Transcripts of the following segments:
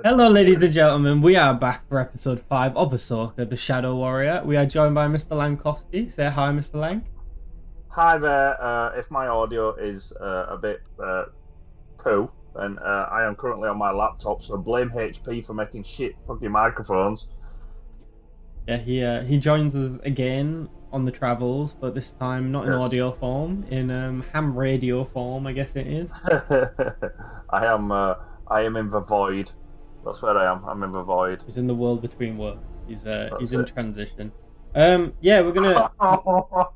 Hello, ladies and gentlemen. We are back for episode 5 of Ahsoka, the Shadow Warrior. We are joined by Mr. Lankofski. Say hi, Mr. Lank. Hi there. If my audio is a bit poo, then I am currently on my laptop, so blame HP for making shit fucking microphones. Yeah, he joins us again on the travels, but this time not in Yes. audio form, in ham radio form, I guess it is. I am I am in the void. That's where I am. I'm in the void. He's in the world between worlds. He's That's in it. transition. Yeah, we're gonna Well,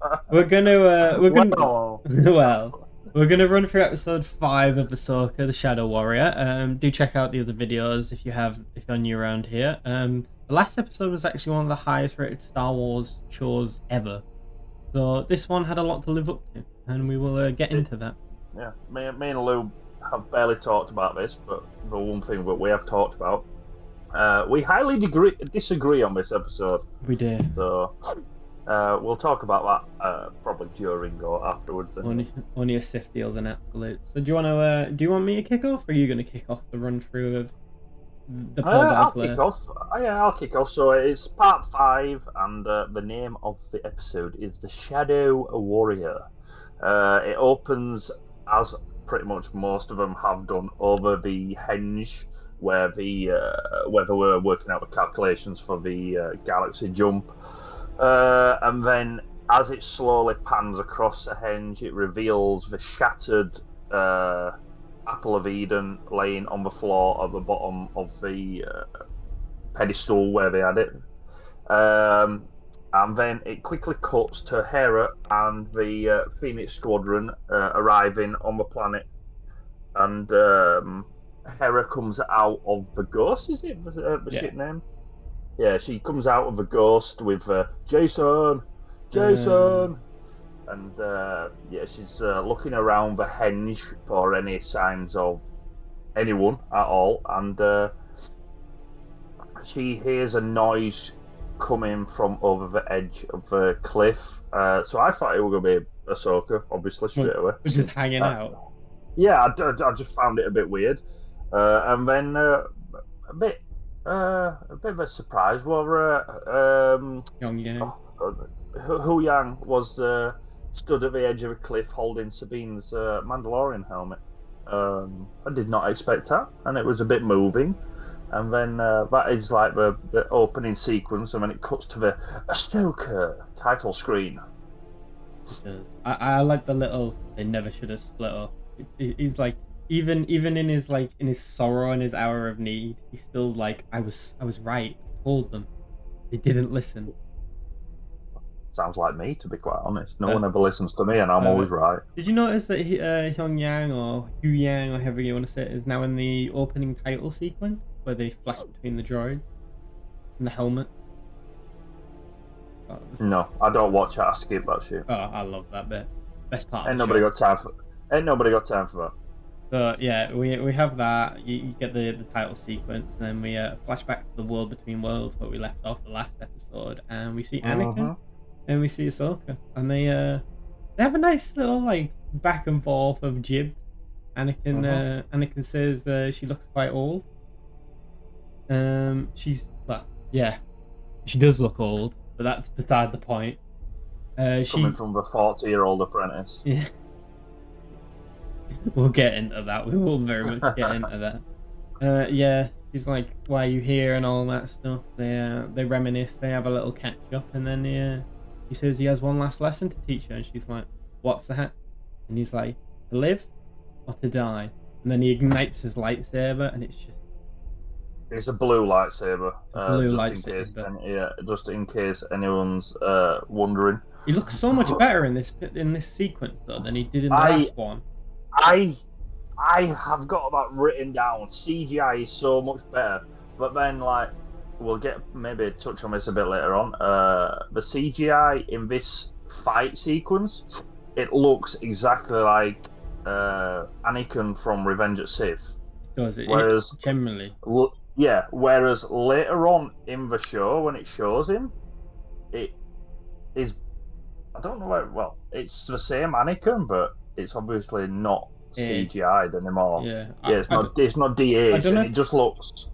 well, we're gonna run through episode 5 of Ahsoka, the Shadow Warrior. Do check out the other videos if you're new around here. The last episode was actually one of the highest rated Star Wars shows ever. So this one had a lot to live up to, and we will get into that. yeah, me and Lou have barely talked about this, but the one thing that we have talked about, we highly disagree on this episode. We do. So we'll talk about that probably during or afterwards. Only a Sith deals an absolute. So do you want me to kick off, or are you going to kick off the run through of the I'll play-by-play? kick off. Yeah, I'll kick off. So it's part 5, and the name of the episode is The Shadow Warrior. It opens, as pretty much most of them have done, over the henge where they were working out the calculations for the galaxy jump. And then as it slowly pans across the henge, it reveals the shattered Apple of Eden laying on the floor at the bottom of the pedestal where they had it. And then it quickly cuts to Hera and the Phoenix Squadron arriving on the planet. And Hera comes out of the ghost, is it? The ship name? Yeah, she comes out of the ghost with Jason! And yeah, she's looking around the henge for any signs of anyone at all, and she hears a noise coming from over the edge of the cliff. So I thought it was going to be Ahsoka, obviously, straight away. We're just hanging out. Yeah, I just found it a bit weird. And then a bit of a surprise. Pyongyang. Hu Yang was stood at the edge of a cliff holding Sabine's Mandalorian helmet. I did not expect that, and it was a bit moving. And then that is like the opening sequence, and then it cuts to the Ahsoka title screen. I like the little. They never should have split up. He's like, even in his sorrow and his hour of need, he's still like, I was right. I told them. They didn't listen. Sounds like me, to be quite honest. No one ever listens to me, and I'm always right. Did you notice that Pyongyang or Hu Yang, or however you want to say it, is now in the opening title sequence where they flash between the droids and the helmet? No, I don't watch it. I skip that shit. Oh, I love that bit. Best part. Ain't nobody got time for that. So yeah, we have that. You get the title sequence, and then we flash back to the world between worlds where we left off the last episode, and we see Anakin, and we see Ahsoka, and they have a nice little like back and forth of jib. Anakin says she looks quite old. She does look old, but that's beside the point. Coming from the 40-year-old apprentice. Yeah. We'll get into that. We will very much get into that. Yeah, she's like, "Why are you here?" and all that stuff. They reminisce. They have a little catch up, and then he says he has one last lesson to teach her, and she's like, "What's that?" And he's like, "To live or to die." And then he ignites his lightsaber, and it's a blue lightsaber. Just in case anyone's wondering. He looks so much better in this sequence though than he did in the last one. I have got that written down. CGI is so much better, but then like we'll get maybe touch on this a bit later on. The CGI in this fight sequence, it looks exactly like Anakin from Revenge of Sith. Does it? Whereas generally, yeah. Whereas later on in the show, when it shows him, it is, I don't know where. Well, it's the same Anakin, but it's obviously not CGI'd anymore. Yeah, Yeah, it's not de-aged, and it just looks.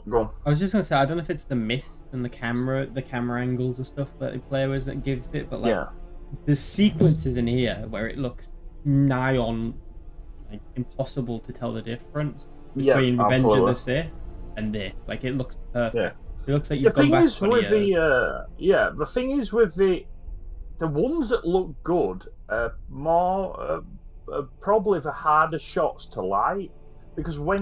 Go on. I was just gonna say, I don't know if it's the mist and the camera angles and stuff that they play with that gives it, but like there's sequences in here where it looks nigh on like impossible to tell the difference between Revenge of the Sith and this. Like it looks perfect. Yeah. It looks like you've gone back 20 years. The thing is with the ones that look good are more probably the harder shots to light, because when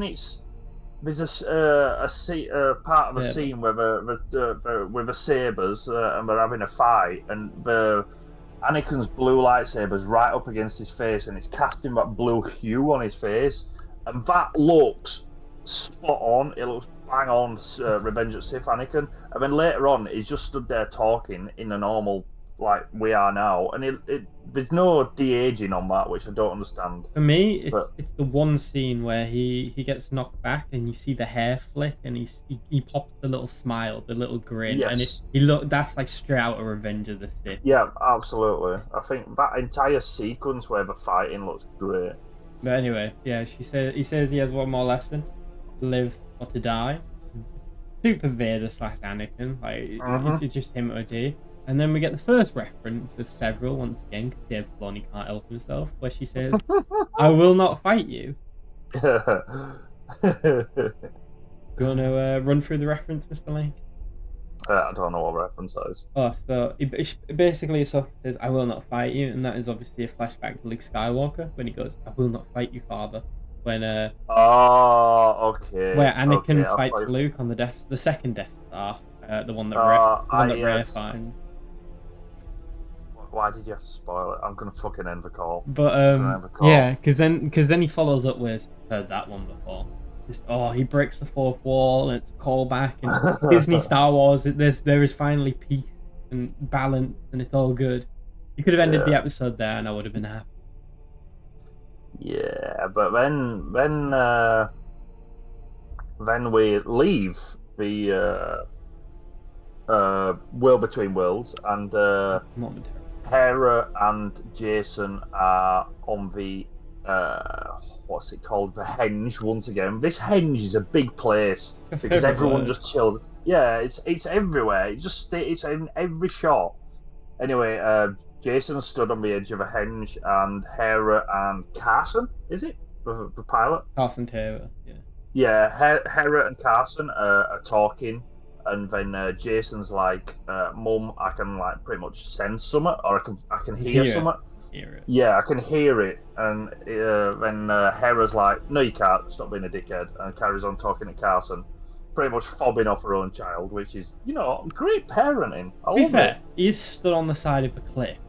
there's a part of a scene where with the sabers and they're having a fight, and the Anakin's blue lightsaber's right up against his face, and it's casting that blue hue on his face, and that looks spot on. It looks bang on Revenge of the Sith Anakin, and then later on he's just stood there talking in a normal like we are now, and there's no de-aging on that, which I don't understand. For me, it's the one scene where he gets knocked back and you see the hair flick, and he pops the little smile, the little grin, and that's like straight out of Revenge of the Sith. Yeah, absolutely. I think that entire sequence where the fighting looks great. But anyway, yeah, he says he has one more lesson: live or to die. Super Vader / Anakin, like it's just him or a D. And then we get the first reference of several, once again, because Dave Filoni can't help himself, where she says, I will not fight you. You want to run through the reference, Mr. Lank? I don't know what reference that is. Oh, so basically Ahsoka says, I will not fight you, and that is obviously a flashback to Luke Skywalker, when he goes, I will not fight you, father. When oh, okay. Where Anakin fights Luke on the second Death Star, the one that Rey finds. Why did you have to spoil it? I'm gonna fucking end the call. But yeah, because then he follows up with, heard that one before. Just he breaks the fourth wall, and it's a callback, and Disney Star Wars. There is finally peace and balance, and it's all good. You could have ended the episode there, and I would have been happy. Yeah, but then we leave the World Between Worlds, and Hera and Jason are on the what's it called? The Henge once again. This Henge is a big place because everyone just chilled. Yeah, it's everywhere. It's in every shot. Anyway, Jason stood on the edge of a henge, and Hera and Carson, is it the pilot? Carson Taylor, yeah. Yeah, Hera and Carson are talking. And then Jason's like, Mum, I can like pretty much sense something, or I can hear something. Hear it. Yeah, I can hear it. And then Hera's like, no, you can't. Stop being a dickhead. And carries on talking to Carson, pretty much fobbing off her own child, which is, great parenting. I love it. He's stood on the side of the cliff.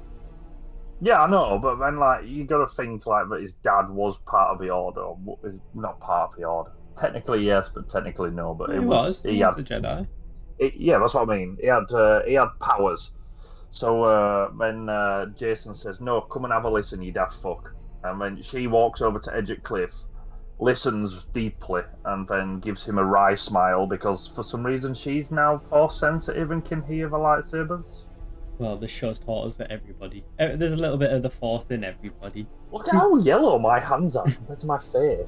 Yeah, I know, but then like you got to think like that his dad was part of the Order, or not part of the Order. Technically yes, but technically no. But he was a Jedi. Yeah, that's what I mean. He had powers. So when Jason says, no, come and have a listen, you daft fuck. And then she walks over to Edge of Cliff, listens deeply, and then gives him a wry smile because for some reason she's now force sensitive and can hear the lightsabers. Well, this show's taught us that there's a little bit of the force in everybody. Look at how yellow my hands are compared to my face.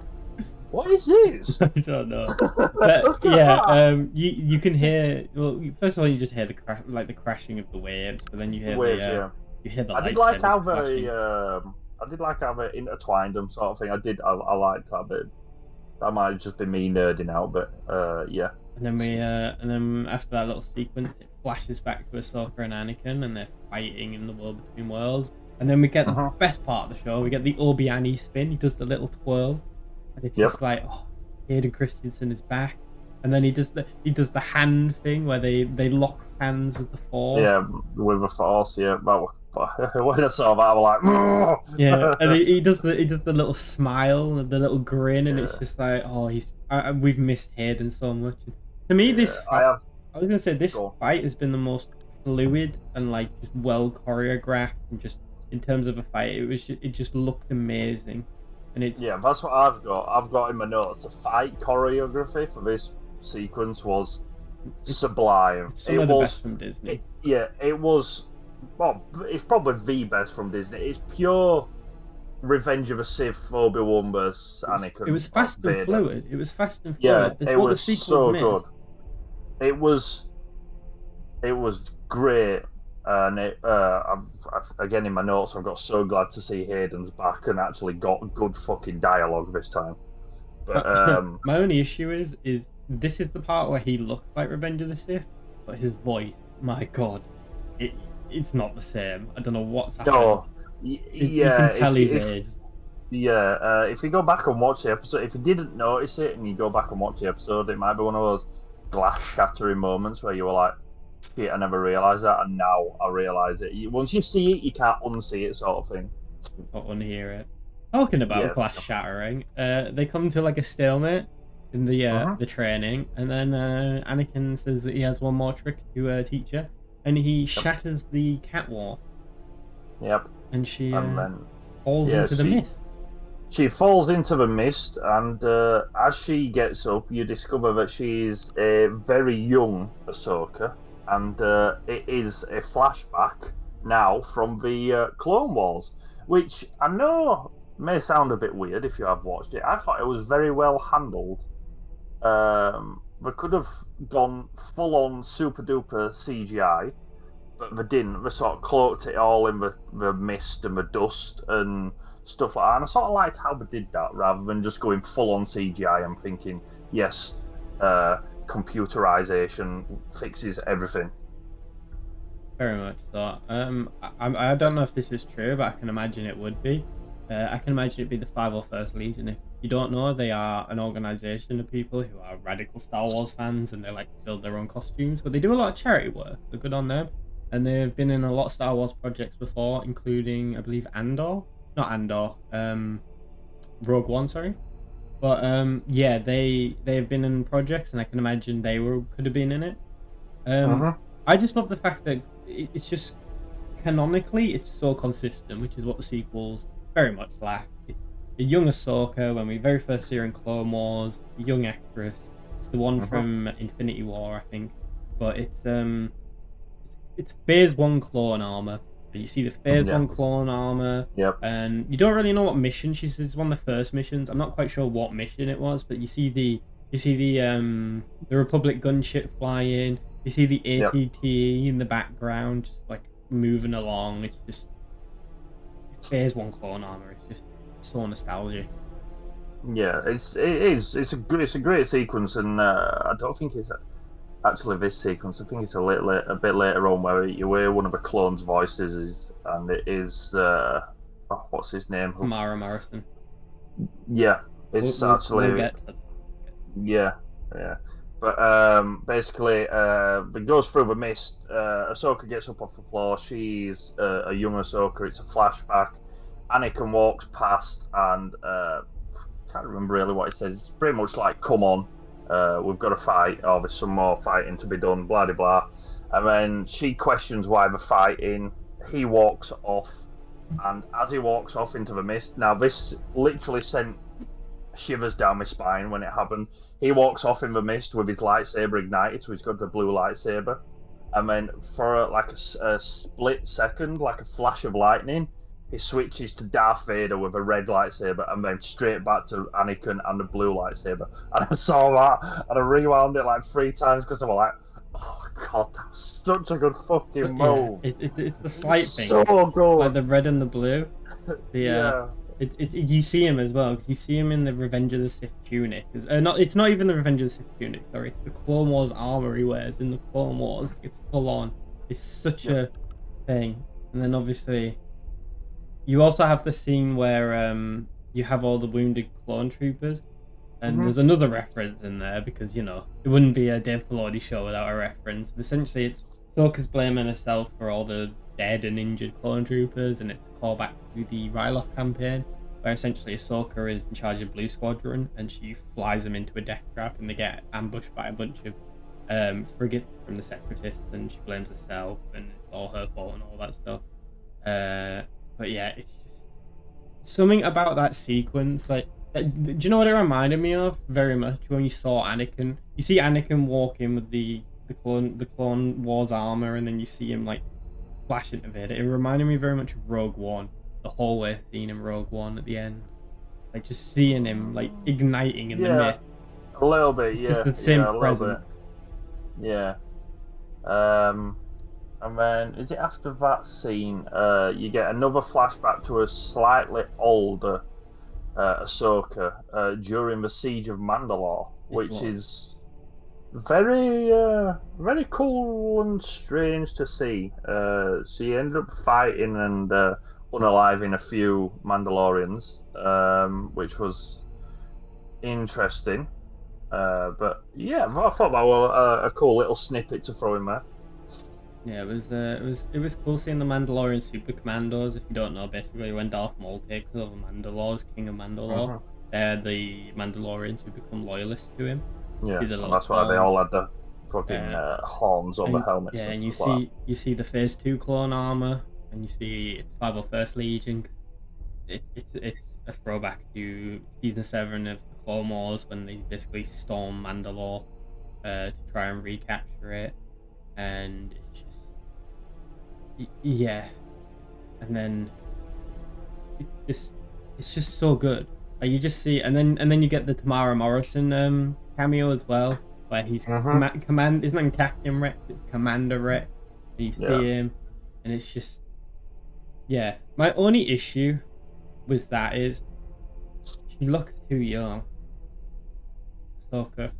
What is this? I don't know. But yeah, you can hear. Well, first of all, you just hear the crashing of the waves, but then you hear you hear the. I did like how they intertwined them, sort of thing. I liked that bit. That might have just been me nerding out, but yeah. And then after that little sequence, it flashes back to Ahsoka and Anakin, and they're fighting in the World Between Worlds. And then we get the best part of the show. We get the Obi-Wan spin. He does the little twirl. And it's just like, Hayden Christensen is back, and then he does the hand thing where they lock hands with the Force. Yeah, with the Force. Yeah, when I saw that, I was like, yeah, and he does the little smile and the little grin, and it's just like, we've missed Hayden so much. To me, this fight has been the most fluid and like just well choreographed, and just in terms of a fight, it just looked amazing. And that's what I've got. I've got in my notes the fight choreography for this sequence was sublime. It's some of the best from Disney. It was. Well, it's probably the best from Disney. It's pure Revenge of a Sith, Obi-Wan versus It Anakin was or fast and Vader. fluid. It was fast and Yeah, fluid. That's it what the was sequels so good. miss. It was great, and again in my notes I've got so glad to see Hayden's back and actually got good fucking dialogue this time. But My only issue is this is the part where he looks like Revenge of the Sith, but his voice, my god, it it's not the same. I don't know what's happened. no, You can yeah, tell his age. if you go back and watch the episode, if you didn't notice it and you go back and watch the episode, it might be one of those glass shattering moments where you were like, shit, I never realised that, and now I realise it. Once you see it, you can't unsee it, sort of thing. I want to hear it. Talking about Yeah. glass shattering, they come to like a stalemate in the training, and then Anakin says that he has one more trick to teach her, and he shatters the catwalk. Yep. And she And then falls into the mist. She falls into the mist, and as she gets up, you discover that she's a very young Ahsoka, and it is a flashback now from the Clone Wars, which I know may sound a bit weird if you have watched it. I thought it was very well handled. They could have gone full on super duper CGI, but they didn't. They sort of cloaked it all in the mist and the dust and stuff like that. And I sort of liked how they did that rather than just going full on CGI and thinking, yes, computerization fixes everything. Very much so. I don't know if this is true, but I can imagine it would be. I can imagine it'd be the 501st Legion. If you don't know, they are an organization of people who are radical Star Wars fans and they like to build their own costumes, but they do a lot of charity work. So good on them. And they've been in a lot of Star Wars projects before, including, I believe, Rogue One, sorry. But yeah, they've been in projects, and I can imagine could have been in it. I just love the fact that it's just canonically it's so consistent, which is what the sequels very much lack. It's a young Ahsoka when we very first see her in Clone Wars, a young actress. It's the one from Infinity War, I think, but it's Phase 1 clone armor. You see the Phase 1 clone armor, and you don't really know what mission she says. It's one of the first missions. I'm not quite sure what mission it was, but you see the Republic gunship flying. You see the ATT in the background, just like moving along. It's just Phase 1 clone armor. It's just so nostalgic. Yeah, it is. It's a great sequence, and I don't think it's actually this sequence. I think it's a bit later on where you hear one of the clones' voices, and it is what's his name? Mara Morrison. Yeah, it's we'll get to that. Yeah. But basically, it goes through the mist. Ahsoka gets up off the floor. She's a young Ahsoka. It's a flashback. Anakin walks past, and can't remember really what he says. It's pretty much like, "Come on, we've got to fight. Or there's some more fighting to be done." Blah blah blah. And then she questions why they're fighting. He walks off, and as he walks off into the mist, now this literally sent shivers down my spine when it happened. He walks off in the mist with his lightsaber ignited, so he's got the blue lightsaber. And then for like a split second, like a flash of lightning, he switches to Darth Vader with a red lightsaber, and then straight back to Anakin and the blue lightsaber. And I saw that, and I rewound it like 3 times because I was like, "Oh god, that was such a good fucking move." Yeah, it's the slight thing, so good, like the red and the blue. You see him as well, because you see him in the Revenge of the Sith tunic. It's not even the Revenge of the Sith tunic, sorry. It's the Clone Wars armor he wears in the Clone Wars. It's full on. It's such a thing. And then obviously, you also have the scene where you have all the wounded clone troopers, and there's another reference in there because it wouldn't be a Dave Filoni show without a reference. But essentially, it's Ahsoka's blaming herself for all the dead and injured clone troopers, and it's a callback to the Ryloth campaign, where essentially Ahsoka is in charge of Blue Squadron, and she flies them into a death trap, and they get ambushed by a bunch of frigates from the Separatists, and she blames herself, and it's all her fault and all that stuff. But yeah, it's just something about that sequence. Like, do you know what it reminded me of very much when you saw Anakin? You see Anakin walk in with the Clone Wars armor, and then you see him like flash into Vader. It reminded me very much of Rogue One, the hallway scene in Rogue One at the end. Like just seeing him like igniting in the myth. A little bit, It's the same a presence. little bit. Yeah. And then is it after that scene? You get another flashback to a slightly older Ahsoka during the siege of Mandalore, which is very very cool and strange to see. She ended up fighting and unaliving a few Mandalorians, which was interesting. But yeah, I thought that was a cool little snippet to throw in there. Yeah, it was cool seeing the Mandalorian super commandos. If you don't know, basically when Darth Maul takes over Mandalore as King of Mandalore, they're the Mandalorians who become loyalists to him. Yeah, and that's why they all had the fucking horns on the helmet. Yeah, and you see the Phase 2 clone armor, and you see it's 501st Legion. It's a throwback to Season 7 of the Clone Wars when they basically storm Mandalore to try and recapture it, and it's just and then it's just so good. Like you just see, and then you get the Tamara Morrison cameo as well, where he's command. It's not Captain Rex, it's Commander Rex. And you see him, and it's just My only issue with that is she looks too young. Ahsoka.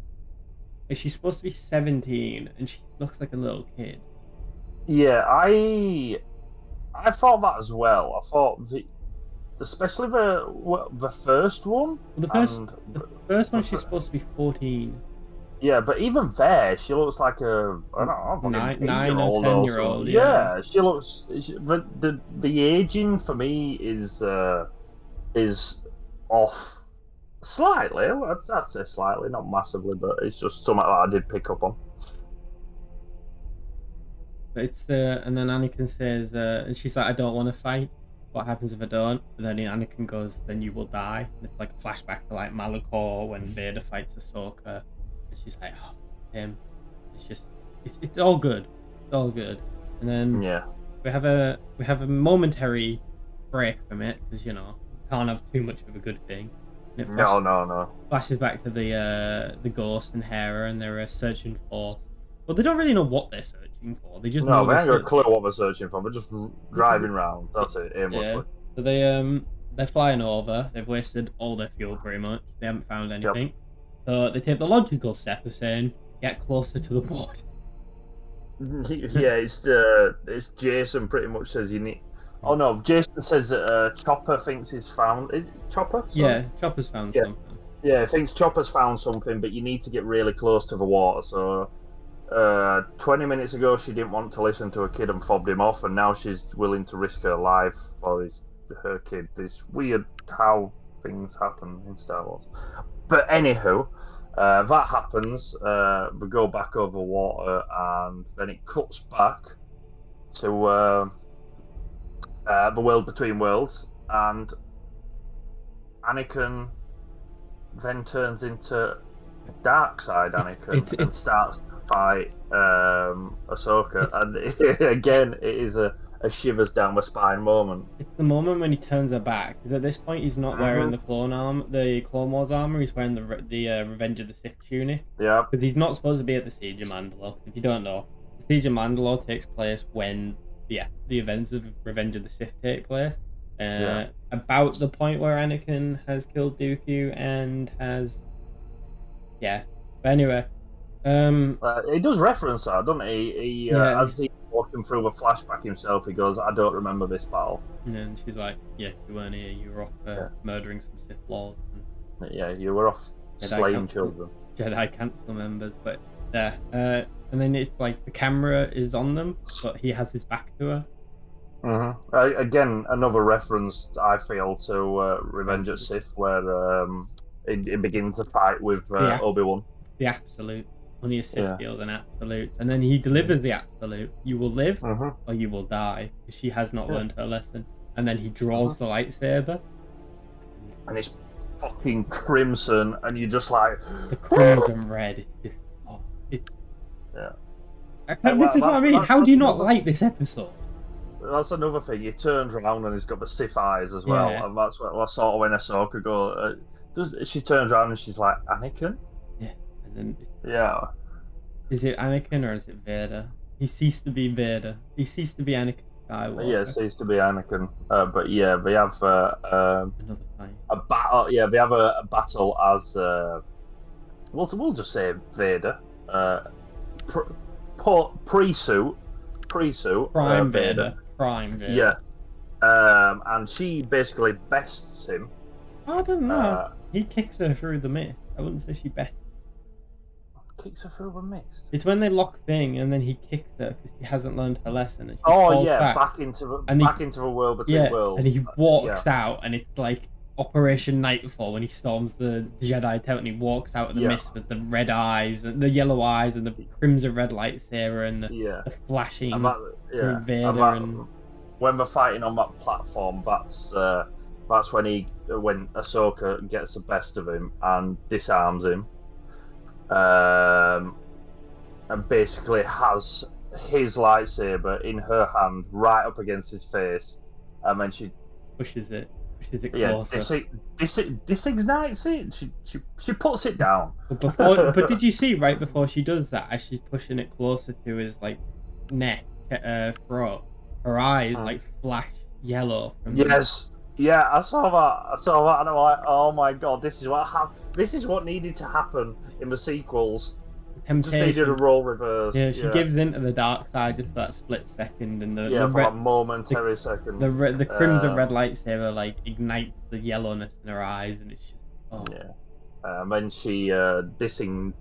Like, she's supposed to be 17, and she looks like a little kid. Yeah, I thought that as well. I thought especially the first one. The first one she's supposed to be 14. Yeah, but even there, she looks like a I don't know, 9 or 10-year-old. Yeah, she looks. The aging for me is off slightly. I'd say slightly, not massively, but it's just something that I did pick up on. But and then Anakin says, and she's like, "I don't want to fight. What happens if I don't?" But then Anakin goes, "Then you will die." And it's like a flashback to like Malachor when Vader fights Ahsoka, and she's like, "Oh, him." It's just, it's all good. It's all good. And then we have a momentary break from it because can't have too much of a good thing. And it flashes back to the Ghost and Hera, and they're searching for. Well, they don't really know what they're searching for. They just know they ain't got a clue what they're searching for. They're just driving around. That's it, aimlessly. Yeah. So they're flying over. They've wasted all their fuel pretty much. They haven't found anything. Yep. So they take the logical step of saying, "Get closer to the board." Yeah, it's Jason pretty much says you need. Oh no, Jason says that Chopper thinks he's found. Is it Chopper? Sorry? Yeah, Chopper's found something. Yeah, I think Chopper's found something, but you need to get really close to the water. So 20 minutes ago, she didn't want to listen to a kid and fobbed him off, and now she's willing to risk her life for her kid. It's weird how things happen in Star Wars. But anywho, that happens. We go back over water, and then it cuts back to the world between worlds, and Anakin then turns into dark side Anakin and starts to fight Ahsoka, and again it is a shivers down the spine moment. It's the moment when he turns her back, because at this point he's not wearing the Clone Wars armor. He's wearing the Revenge of the Sith tunic. Yeah, because he's not supposed to be at the Siege of Mandalore. If you don't know, the Siege of Mandalore takes place when the events of Revenge of the Sith take place. About the point where Anakin has killed Dooku and has but anyway, he does reference that, doesn't he? As he's walking through the flashback himself, he goes, "I don't remember this battle." And she's like, "Yeah, you weren't here. You were off murdering some Sith lords." Yeah, you were off slaying children. Jedi Council members, but and then it's like the camera is on them, but he has his back to her. Again, another reference I feel to Revenge of Sith, where it begins a fight with Obi-Wan. The absolute. Only a Sith feels an absolute, and then he delivers the absolute. You will live, or you will die, because she has not learned her lesson. And then he draws the lightsaber, and it's fucking crimson, and you're just like the crimson red. It's just, this is what I mean. How do you not like this episode? that's another thing. He turns around and he's got the Sith eyes as well, Yeah. and that's sort of when Ahsoka goes. She turns around and she's like, Anakin? Yeah. And then Yeah. is it Anakin or is it Vader? He ceased to be Vader. He ceased to be Anakin Skywalker. Yeah, it seems to be Anakin. But yeah, they have Another fight. a battle. Yeah, they have a battle as we'll just say Vader. Pre-suit. Prime Vader. Prime Vader. Yeah. And she basically bests him. I don't know. He kicks her through the mist. I wouldn't say she bests. Kicks her through the mist. It's when they lock thing and then he kicks her because she hasn't learned her lesson. And she falls back into the world between worlds. And he walks out, and it's like Operation Nightfall when he storms the Jedi temple and he walks out of the mist with the red eyes, and the yellow eyes, and the crimson red lightsaber, and the flashing Vader. And when they're fighting on that platform, that's when Ahsoka gets the best of him and disarms him. And basically has his lightsaber in her hand right up against his face, and then she pushes it closer. Disignites it. She puts it down. But did you see right before she does that, as she's pushing it closer to his like neck, throat, her eyes like flash yellow from yes. Yeah, I saw that, and I'm like, oh my god, this is what needed to happen in the sequels. Temptation. Just needed a role reverse. Yeah, she gives in to the dark side just for that split second, and for a momentary second. The crimson red lightsaber like ignites the yellowness in her eyes, and it's just when she disengages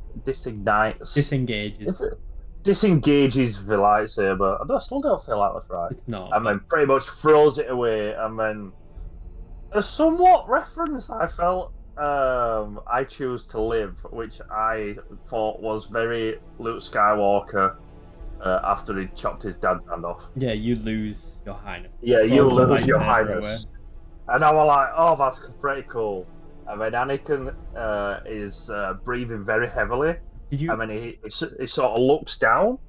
the lightsaber. I still don't feel like that's right. It's not. And then pretty much throws it away, and then a somewhat reference I felt. I Choose to Live, which I thought was very Luke Skywalker after he chopped his dad's hand off. Yeah, you lose your highness. Yeah, you lose your highness. And I was like, oh, that's pretty cool. And then Anakin is breathing very heavily. And then he sort of looks down,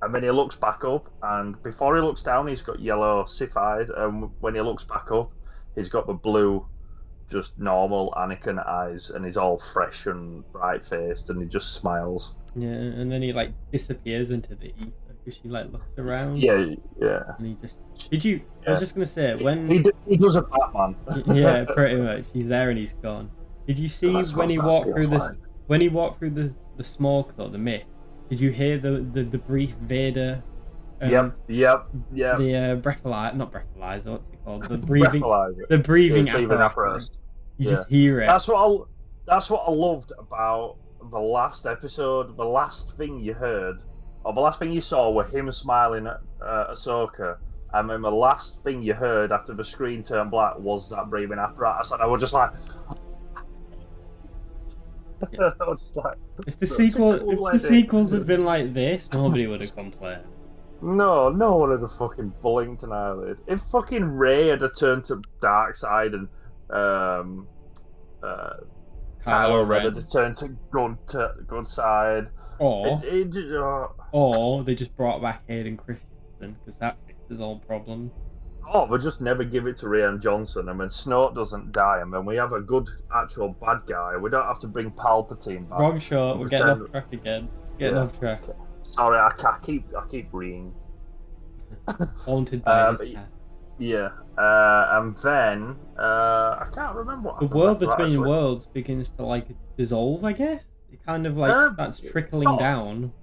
and then he looks back up, and before he looks down, he's got yellow Sith eyes, and when he looks back up, he's got the blue, just normal Anakin eyes, and he's all fresh and bright-faced, and he just smiles. Yeah, and then he like disappears into the ether because she like looks around. Yeah. And he just. Did you? I was just gonna say when he does a Batman. Yeah, pretty much. He's there and he's gone. Did you see when he walked through this? When he walked through the smoke though, the mist? Did you hear the brief Vader? Yep. The breathalyzer, not breathalyzer. What's it called? The breathing apparatus. You just hear it. That's what I loved about the last episode. The last thing you heard, or the last thing you saw, were him smiling at Ahsoka, and then the last thing you heard after the screen turned black was that breathing apparatus, and I was just like. Yeah. If the sequels had been like this, nobody would have complained. No one would have fucking blinked an eyelid. If fucking Rey had turned to dark side and Kylo Ren had turned to good side, or they just brought back Hayden Christensen because that fixes all problems. Oh, we just never give it to Rian Johnson, and when Snoke doesn't die, and when we have a good actual bad guy, we don't have to bring Palpatine back. Wrong shot. We're getting off track again. Off track. Okay. Sorry, I keep reading. Haunted by his path. Yeah, and then I can't remember what the world between worlds begins to like dissolve. I guess it kind of like starts trickling down.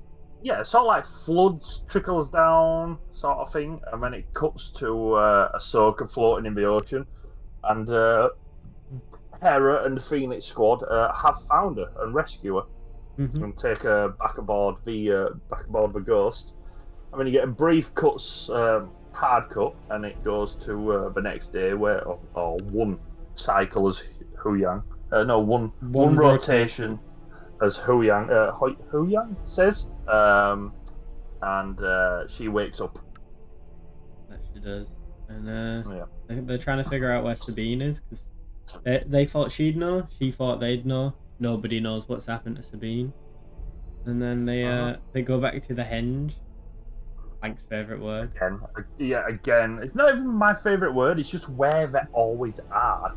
Yeah, sort of like floods trickles down, sort of thing, and then it cuts to Ahsoka floating in the ocean, and Hera and the Phoenix Squad have found her and rescue her, and take her back aboard the Ghost. I mean, you get a brief cuts, hard cut, and it goes to the next day, where or one cycle as Huyang, one rotation. As Huyang says, and she wakes up. That she does, and they're trying to figure out where Sabine is because they thought she'd know, she thought they'd know. Nobody knows what's happened to Sabine, and then they go back to the Henge. Lank's favourite word. Again, it's not even my favourite word. It's just where they always are.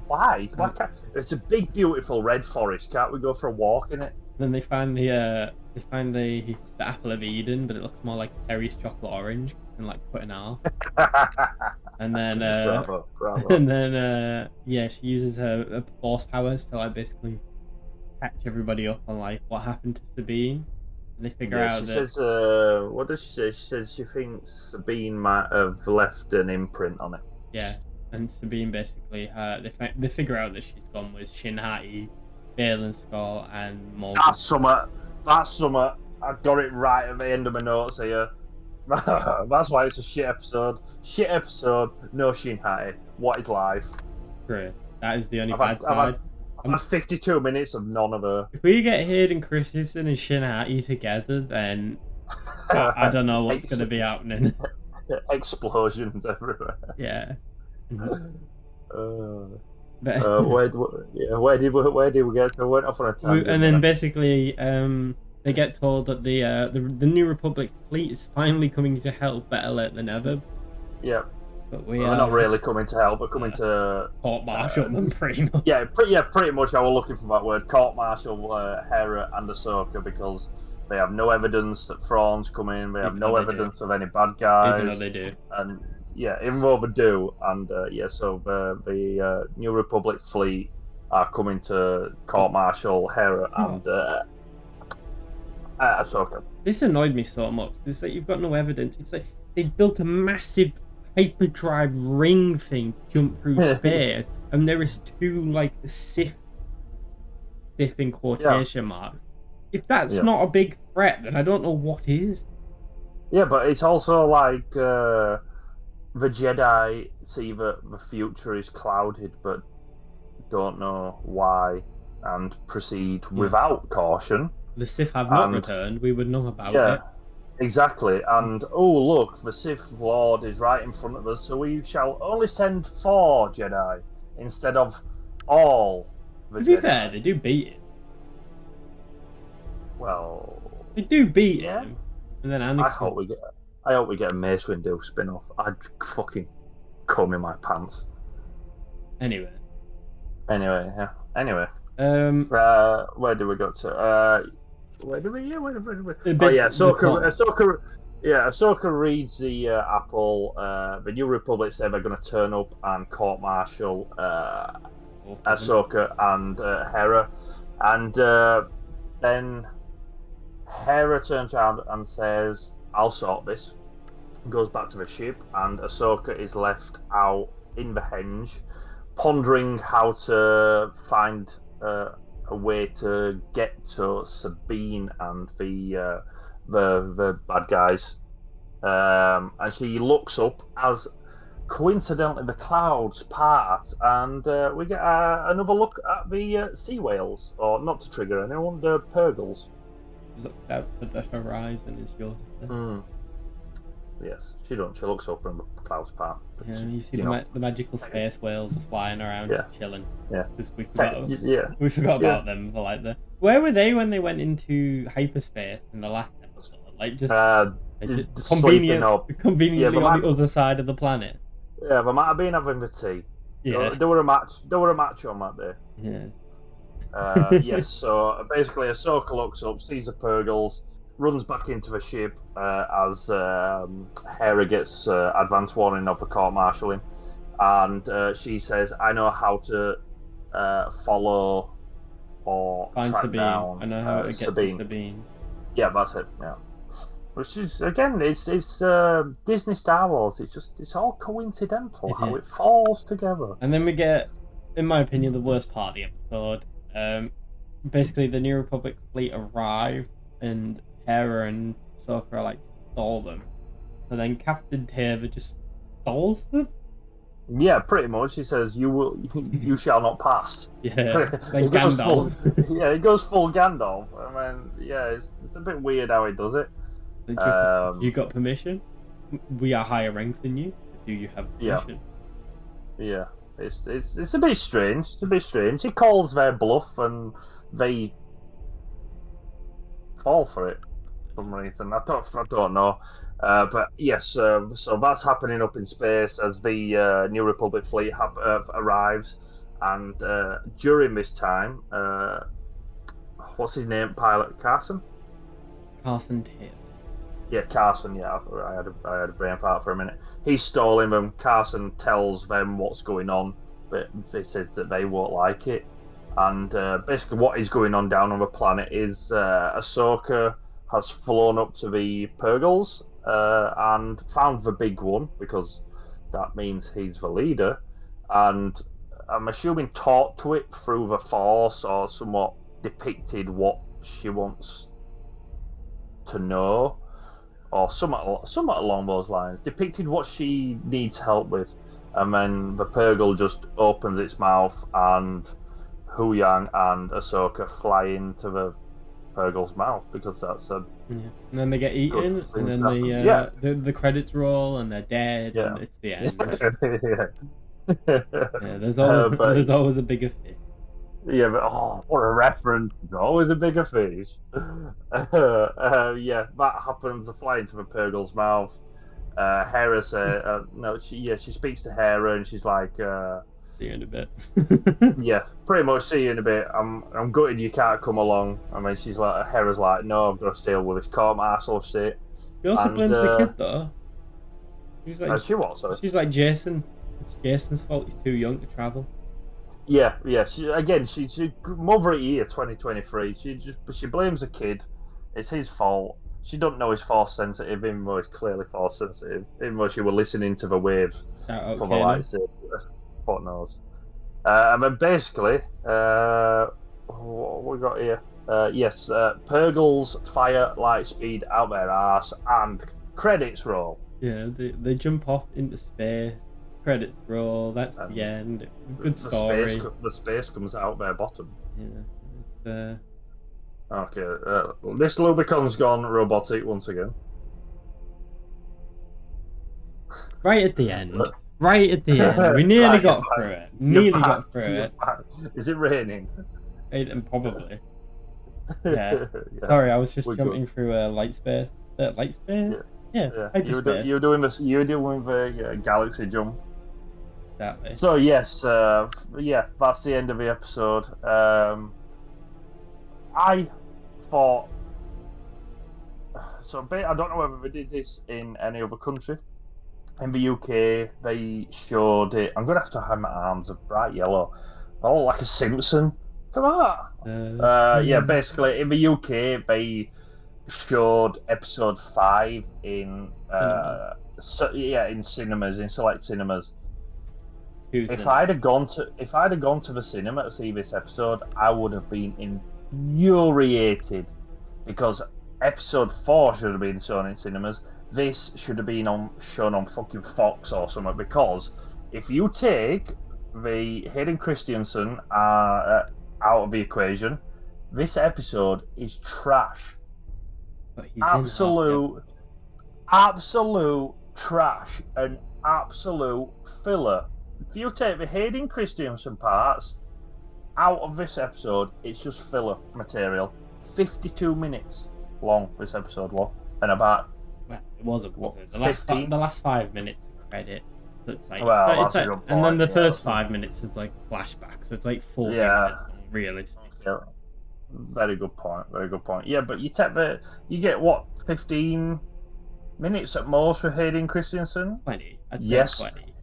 Why? Why can't? It's a big, beautiful red forest. Can't we go for a walk in it? Then they find the apple of Eden, but it looks more like Terry's chocolate orange and like cut in half. And then bravo. and then yeah, she uses her force powers to like basically catch everybody up on like what happened to Sabine. And they figure out she that says, what does she say? She says she thinks Sabine might have left an imprint on it. yeah, and Sabine basically they figure out that she's gone with Shin Hati, Balin Skull, and Morgan. That's summer. I got it right at the end of my notes here. That's why it's a shit episode. Shit episode. No Shin Hati. What is life? Great. That is the only bad side. I've had 52 minutes of none of her. If we get Hayden Christensen and Shin Hati together, then I don't know what's going to be happening. Explosions everywhere. Yeah. Where did we get to? We went off on a tangent. And then basically, they get told that the New Republic fleet is finally coming to help. Better late than ever. Yeah. But we're not really coming to help, but coming to court-martial them pretty much. Pretty much. I was looking for that word, court-martial Hera and Ahsoka, because they have no evidence that Thrawn's coming. They have no evidence of any bad guys. Even though they do. And even though they do, and so the New Republic fleet are coming to court-martial Hera and Ahsoka. This annoyed me so much. It's like you've got no evidence. It's like they built a massive hyperdrive ring thing jump through space, and there is two like Sith in quotation marks. If that's not a big threat, then I don't know what is. Yeah, but it's also like the Jedi see that the future is clouded, but don't know why, and proceed without caution. The Sith have not returned. We would know about it. Exactly, and look, the Sith Lord is right in front of us, so we shall only send 4 Jedi instead of all the Jedi. To be fair, they do beat him. Well, they do beat him, and then Anakin... I hope we get a Mace Windu spin-off. I'd fucking come in my pants. Anyway. Where do we go to? Where do we? Ahsoka reads the apple. The New Republic say they're going to turn up and court-martial Ahsoka and Hera, and then Hera turns around and says, "I'll sort this." Goes back to the ship, and Ahsoka is left out in the henge, pondering how to find a way to get to Sabine and the bad guys. And she looks up as coincidentally the clouds part, and we get another look at the sea whales, or not to trigger anyone, the purgles. Looks out to the horizon is yours. Yes, she don't. She looks up and the clouds part. Yeah, you see the magical space whales are flying around, just chilling. Yeah, because we forgot about them for like Where were they when they went into hyperspace in the last episode? Like just conveniently on the other side of the planet. Yeah, they might have been having the tea. Yeah, there were a match on that day. Yeah. Yes. So basically, Ahsoka looks up, sees the purgles, runs back into the ship as Hera gets advance warning of the court-martialing, and she says, "I know how to follow or find track Sabine. down I know how to get to Sabine." Yeah, that's it. Yeah, which is again, it's Disney Star Wars. It's all coincidental how it falls together. And then we get, in my opinion, the worst part of the episode. Basically, the New Republic fleet arrive and Hera and Ahsoka are like stall them, and then Captain Teva just stalls them. Yeah, pretty much. He says, "You shall not pass." Yeah, like Gandalf. It goes full Gandalf. I mean, it's a bit weird how he does it. You got permission? We are higher ranked than you. Do you have permission? Yeah. It's a bit strange. He calls their bluff, and they fall for it for some reason. I don't know. But yes, so that's happening up in space as the New Republic fleet arrives, and during this time, what's his name? Pilot Carson. Carson Taylor. Yeah, Carson. Yeah, I had a brain fart for a minute. He's stalling them. Carson tells them what's going on, but they says that they won't like it. And basically, what is going on down on the planet is Ahsoka has flown up to the Purgles and found the big one because that means he's the leader. And I'm assuming taught to it through the Force or somewhat depicted what she wants to know or somewhat along those lines, depicted what she needs help with, and then the Purgle just opens its mouth, and Hu Yang and Ahsoka fly into the Purgle's mouth because that's a Yeah. And then they get eaten, and then the credits roll, and they're dead, and it's the end. Yeah, there's always a bigger fish. Yeah, but what a reference! There's always a bigger fish. Yeah, that happens. They fly into the Purgle's mouth. Hera says, "No, she speaks to Hera, and she's like, see you in a bit." Yeah, pretty much. See you in a bit. I'm gutted you can't come along. I mean, she's like, Hera's like, no, I've got to deal with this calm asshole shit. She also blames the kid though. She's like, sorry. She's like Jason. It's Jason's fault. He's too young to travel. Yeah. She mother of year 2023. She blames the kid. It's his fault. She don't know he's force sensitive, even though he's clearly force sensitive. Even though she were listening to the waves for the lightsaber. Fuck knows. And then basically, what we got here? Yes, Purgles fire light speed out their ass and credits roll. Yeah, they jump off into space. Credits roll. That's the end. Good story. The space comes out their bottom. Yeah. Okay. This Lewbcon's gone robotic once again. Right at the end. Right at the end. We nearly got through it. Is it raining? Probably. Yeah. Sorry, I was just jumping through light space. Light space? Yeah. You're doing the galaxy jump. Exactly. So yes, that's the end of the episode. I thought so. I don't know whether they did this in any other country. In the UK, they showed it. I'm gonna have to hide my arms of bright yellow. Oh, like a Simpson. Come on. Yeah, basically in the UK, they showed episode 5 in in cinemas, in select cinemas. If I'd have gone to the cinema to see this episode, I would have been infuriated because episode 4 should have been shown in cinemas. This should have been shown on fucking Fox or something, because if you take the Hayden Christensen out of the equation, this episode is trash. Absolute trash and absolute filler. If you take the Hayden Christensen parts out of this episode, it's just filler material. 52 minutes long this episode was, and about. Well, it wasn't. The last 5 minutes of credit. So it's like, and then the first 5 minutes is like flashback, so it's like 40 minutes realistic. Yeah. Very good point. Yeah, but you get what, 15 minutes at most with Hayden Christensen? 20. I'd say 20.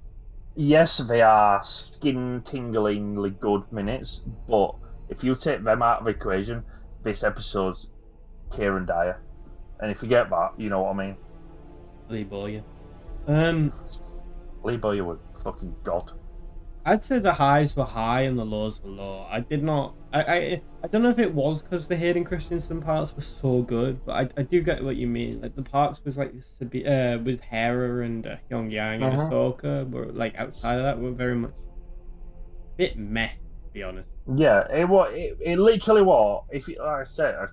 Yes, they are skin-tinglingly good minutes, but if you take them out of the equation, this episode's Kieran Dyer. And if you get that, you know what I mean. Lee Boyer. Lee Boyer was fucking god. I'd say the highs were high and the lows were low. I did not. I don't know if it was because the Hayden Christensen parts were so good, but I do get what you mean. Like the parts with like with Hera and Pyongyang and Ahsoka were like outside of that were very much a bit meh, to be honest. Yeah, it literally was. If you, like I said, I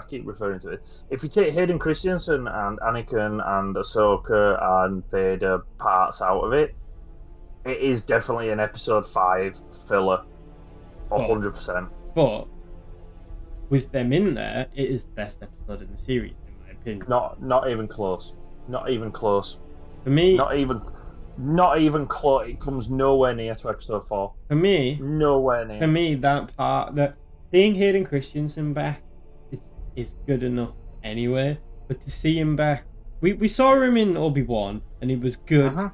keep referring to it. If you take Hayden Christensen and Anakin and Ahsoka and Vader parts out of it, it is definitely an episode 5 filler, 100%. But with them in there, it is the best episode in the series, in my opinion. Not even close. Not even close. For me, Not even close. It comes nowhere near to episode 4. For me, nowhere near. For me, that part, that seeing Hayden Christensen back is good enough anyway. But to see him back, we saw him in Obi-Wan and he was good.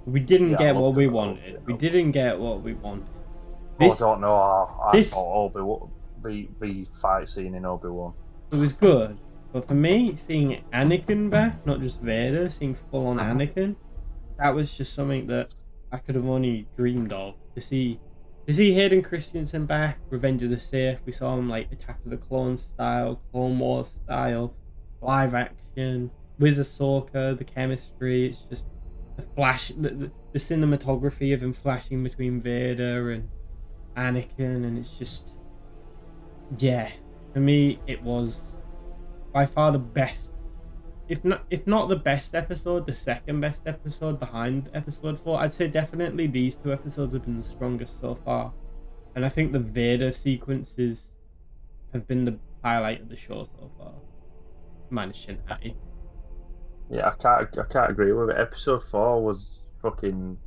We didn't get what we wanted. We didn't get what we wanted. I don't know. I thought Obi-Wan, the fight scene in Obi-Wan. It was good, but for me, seeing Anakin back, not just Vader, seeing full-on Anakin, that was just something that I could have only dreamed of. To see Hayden Christensen back, Revenge of the Sith, we saw him like Attack of the Clones style, Clone Wars style, live action, with Ahsoka, the chemistry, it's just the flash, the cinematography of him flashing between Vader and Anakin, and it's just, yeah, for me it was by far the best, if not the best episode, the second best episode behind episode 4. I'd say definitely these 2 episodes have been the strongest so far, and I think the Vader sequences have been the highlight of the show so far, minus Shin-Hati. Yeah, I can't agree with it. Episode 4 was fucking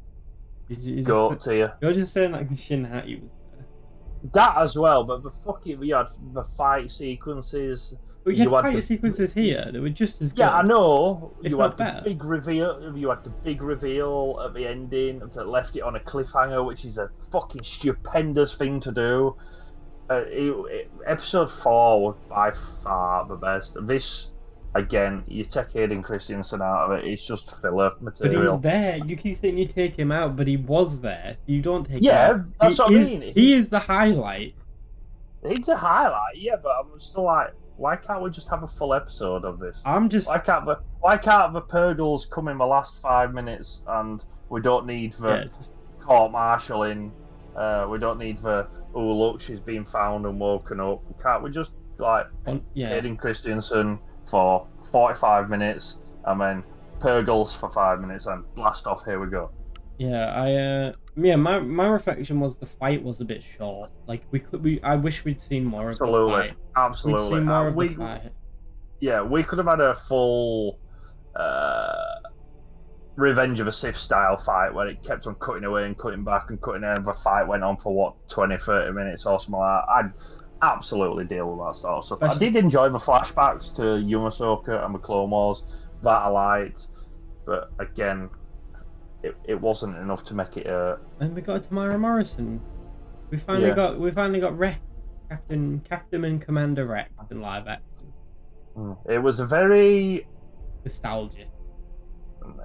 goat tier. You're just saying that because Shin-Hati was there. That as well, but you had the fight sequences. But you had fight sequences here that were just as good. Yeah, I know. You had the big reveal. You had the big reveal at the ending that left it on a cliffhanger, which is a fucking stupendous thing to do. Episode 4 was by far the best. This, again, you take Hayden Christensen out of it, it's just filler material. But he's there. You keep saying you take him out, but he was there. You don't take him out. Yeah, that's what I mean. He is the highlight. He's a highlight, yeah, but I'm still like, why can't we just have a full episode of this? Why can't the Purgles come in the last 5 minutes and we don't need the court-martialing, we don't need the, oh look, she's been found and woken up. Can't we just, like, Hayden Christensen for 45 minutes and then Purgles for 5 minutes and blast off, here we go. Yeah, my reflection was the fight was a bit short. Like I wish we'd seen more of the fight. Absolutely. We'd seen more of the fight. Yeah, we could have had a full Revenge of a Sith style fight where it kept on cutting away and cutting back and cutting away, and the fight went on for what, 20-30 minutes or something like that. I'd absolutely deal with that sort of stuff. I did enjoy the flashbacks to young Ahsoka and the Clone Wars, that I liked, but again, it wasn't enough to make it a. And we got Tamara Morrison. We finally got Rex, Captain and Commander Rex in live action. It was a very nostalgia.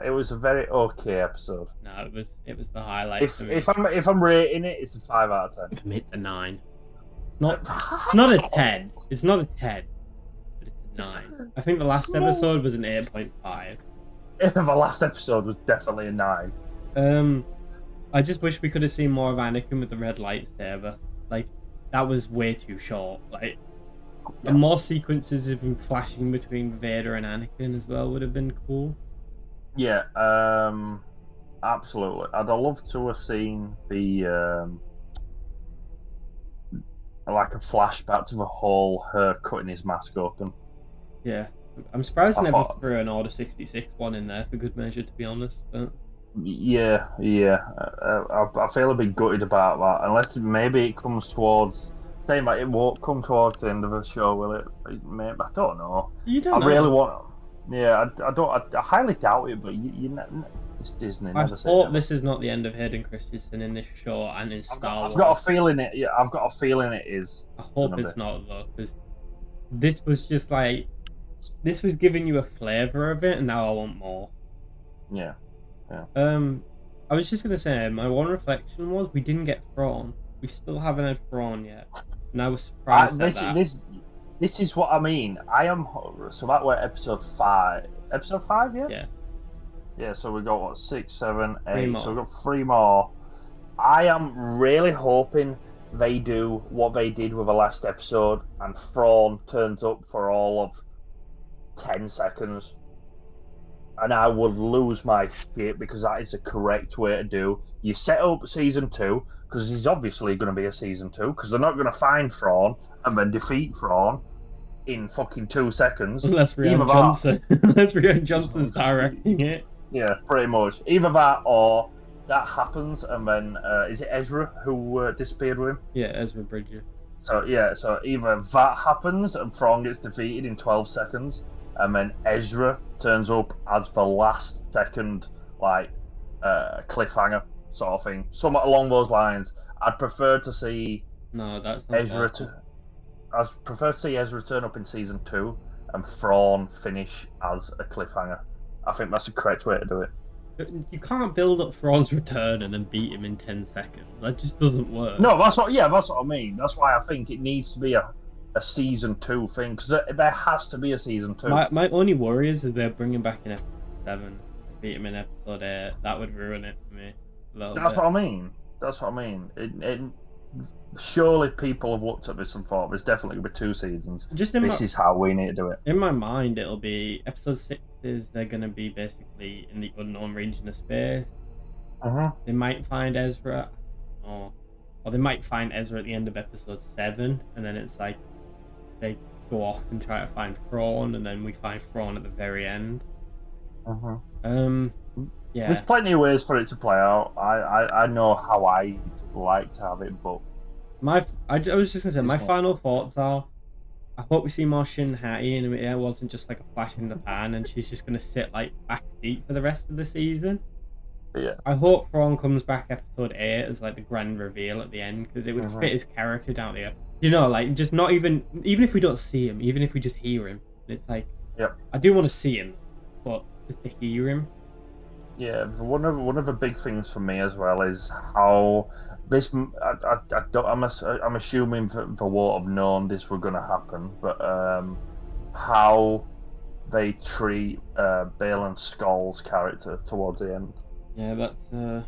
It was a very okay episode. No, it was the highlight. If I'm rating it, it's a 5 out of 10. For me, it's a 9. It's not a 10. It's not a 10, but it's a 9. I think the last episode was an 8.5. The last episode was definitely a 9. I just wish we could have seen more of Anakin with the red lightsaber. Like, that was way too short. Like, and more sequences of him flashing between Vader and Anakin as well would have been cool. Yeah, absolutely. I'd have loved to have seen the like a flashback to the whole her cutting his mask open. Yeah. I'm surprised they never threw an Order 66 one in there for good measure, to be honest. But... Yeah. I feel a bit gutted about that. Unless maybe it comes towards... Saying that it won't come towards the end of the show, will it? Maybe, I don't know. You don't know. I really want... Yeah, I highly doubt it, but it's Disney. I hope this is not the end of Hayden Christensen in this show and in Star Wars. I've got a feeling it. Yeah, I've got a feeling it is. I hope it's not, though, because this was just like... This was giving you a flavour of it, and now I want more. Yeah. I was just gonna say, my one reflection was we didn't get thrawn. We still haven't had thrawn yet, and I was surprised at that. This is what I mean. I am so that we're episode 5. Episode 5, yeah. Yeah. Yeah. So we got what, 6, 7, 8. So we got 3 more. I am really hoping they do what they did with the last episode, and Thrawn turns up for all of 10 seconds, and I would lose my shit, because that is the correct way to do. You set up season 2, because he's obviously going to be a season 2, because they're not going to find Thrawn and then defeat Thrawn. in fucking 2 seconds. Unless Rian Johnson. Unless Rian Johnson's directing it. Yeah, pretty much. Either that or that happens, and then is it Ezra who disappeared with him? Yeah, Ezra Bridger. So either that happens and Thrawn gets defeated in 12 seconds, and then Ezra turns up as the last second cliffhanger sort of thing, somewhat along those lines. I'd prefer to see that's not Ezra. I'd prefer to see Ezra turn up in season 2 and Thrawn finish as a cliffhanger. I think that's the correct way to do it. You can't build up Thrawn's return and then beat him in 10 seconds. That just doesn't work. No, that's what I mean. That's why I think it needs to be a season 2 thing, because there has to be a season 2. My only worry is that they're bringing back in episode 7, beat him in episode 8. That would ruin it for me. That's what I mean. Surely people have looked at this and thought there's definitely going to be 2 seasons. This is how we need to do it. In my mind, it'll be episode 6 is they're going to be basically in the unknown region of space. They might find Ezra, or they might find Ezra at the end of episode 7, and then it's like they go off and try to find Thrawn, and then we find Thrawn at the very end. Yeah. There's plenty of ways for it to play out. I know how I like to have it, but I was just gonna say my final thoughts are: I hope we see more Shin Hati, and it wasn't just like a flash in the pan, and she's just gonna sit like backseat for the rest of the season. Yeah. I hope Thrawn comes back episode 8 as like the grand reveal at the end, because it would fit his character down there. You know, like just not even if we don't see him, even if we just hear him, it's like, I do want to see him, but just to hear him. Yeah, one of the big things for me as well is how this. I'm assuming the won't have known this were going to happen, but how they treat Baylan Skoll's character towards the end. Yeah, that's a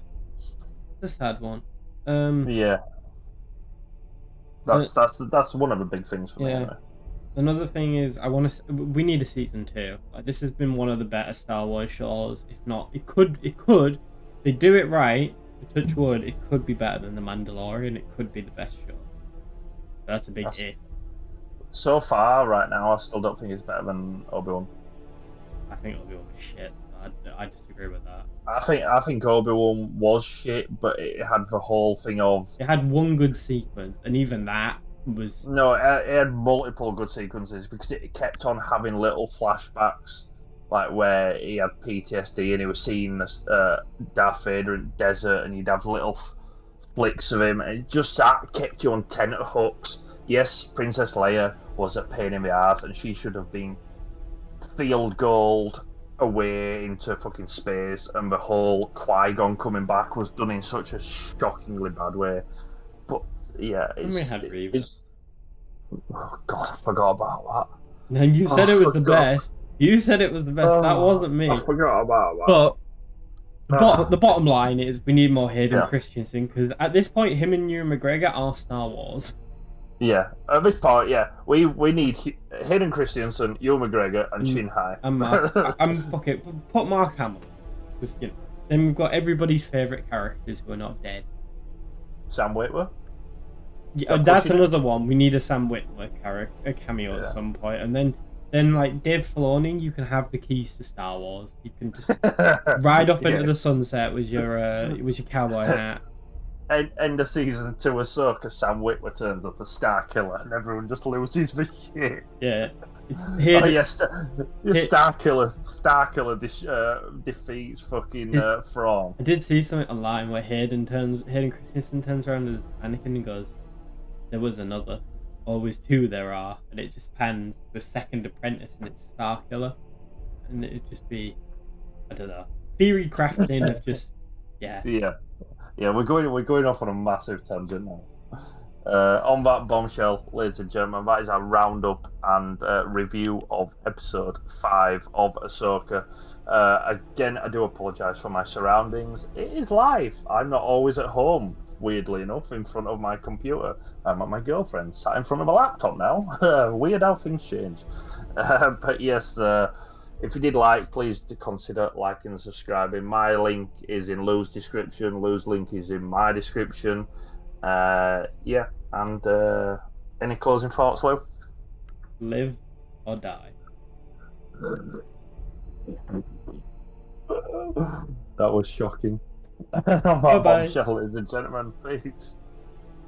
sad one. Yeah, that's one of the big things for me. Anyway. Another thing is, we need a season 2. Like, this has been one of the better Star Wars shows. If not, it could. They do it right. Touch wood. It could be better than the Mandalorian. It could be the best show. That's a big if. So far, right now, I still don't think it's better than Obi-Wan. I think Obi-Wan was shit. I disagree with that. I think Obi-Wan was shit, but it had the whole thing of. It had one good sequence, and even that was. No, it had multiple good sequences because it kept on having little flashbacks, like where he had PTSD and he was seeing Darth Vader in the desert, and you'd have little flicks of him, and that kept you on tenterhooks. Yes, Princess Leia was a pain in the ass, and she should have been field gold away into fucking space, and the whole Qui-Gon coming back was done in such a shockingly bad way. But yeah, oh god, I forgot about that. And you said it was the best. You said it was the best. That wasn't me. I forgot about that. But the bottom line is we need more Hayden Christensen, because at this point, him and Ewan McGregor are Star Wars. Yeah, at this point, we need Hayden Christensen, Ewan McGregor, and Shin Hati. Put Mark Hamill. Just, then we've got everybody's favourite characters who are not dead. Sam Witwer. Yeah, that's another one. We need a Sam Witwer a cameo at some point, and then like Dave Filoni, you can have the keys to Star Wars. You can just ride off into the sunset with your cowboy hat. End of season 2 Ahsoka, Sam Witwer turns up as Star Killer, and everyone just loses the shit. Yeah. Star Killer defeats fucking Thrawn. I did see something online where Hayden Christensen turns around as Anakin and goes, "There was another. Always 2 there are," and it just pans to a second apprentice, and it's Star Killer, and it'd just be, I don't know, theory crafting of just Yeah, we're going off on a massive tangent now. On that bombshell, ladies and gentlemen, that is our roundup and review of episode 5 of Ahsoka. Again, I do apologise for my surroundings. It is live. I'm not always at home, weirdly enough, in front of my computer. I'm at my girlfriend's, sat in front of a laptop now. Weird how things change. But yes, if you did please consider liking and subscribing. My link is in Lou's description. Lou's link is in my description. And any closing thoughts, Lou? Live or die. That was shocking. Bye That bye. bombshell, ladies and gentlemen, please.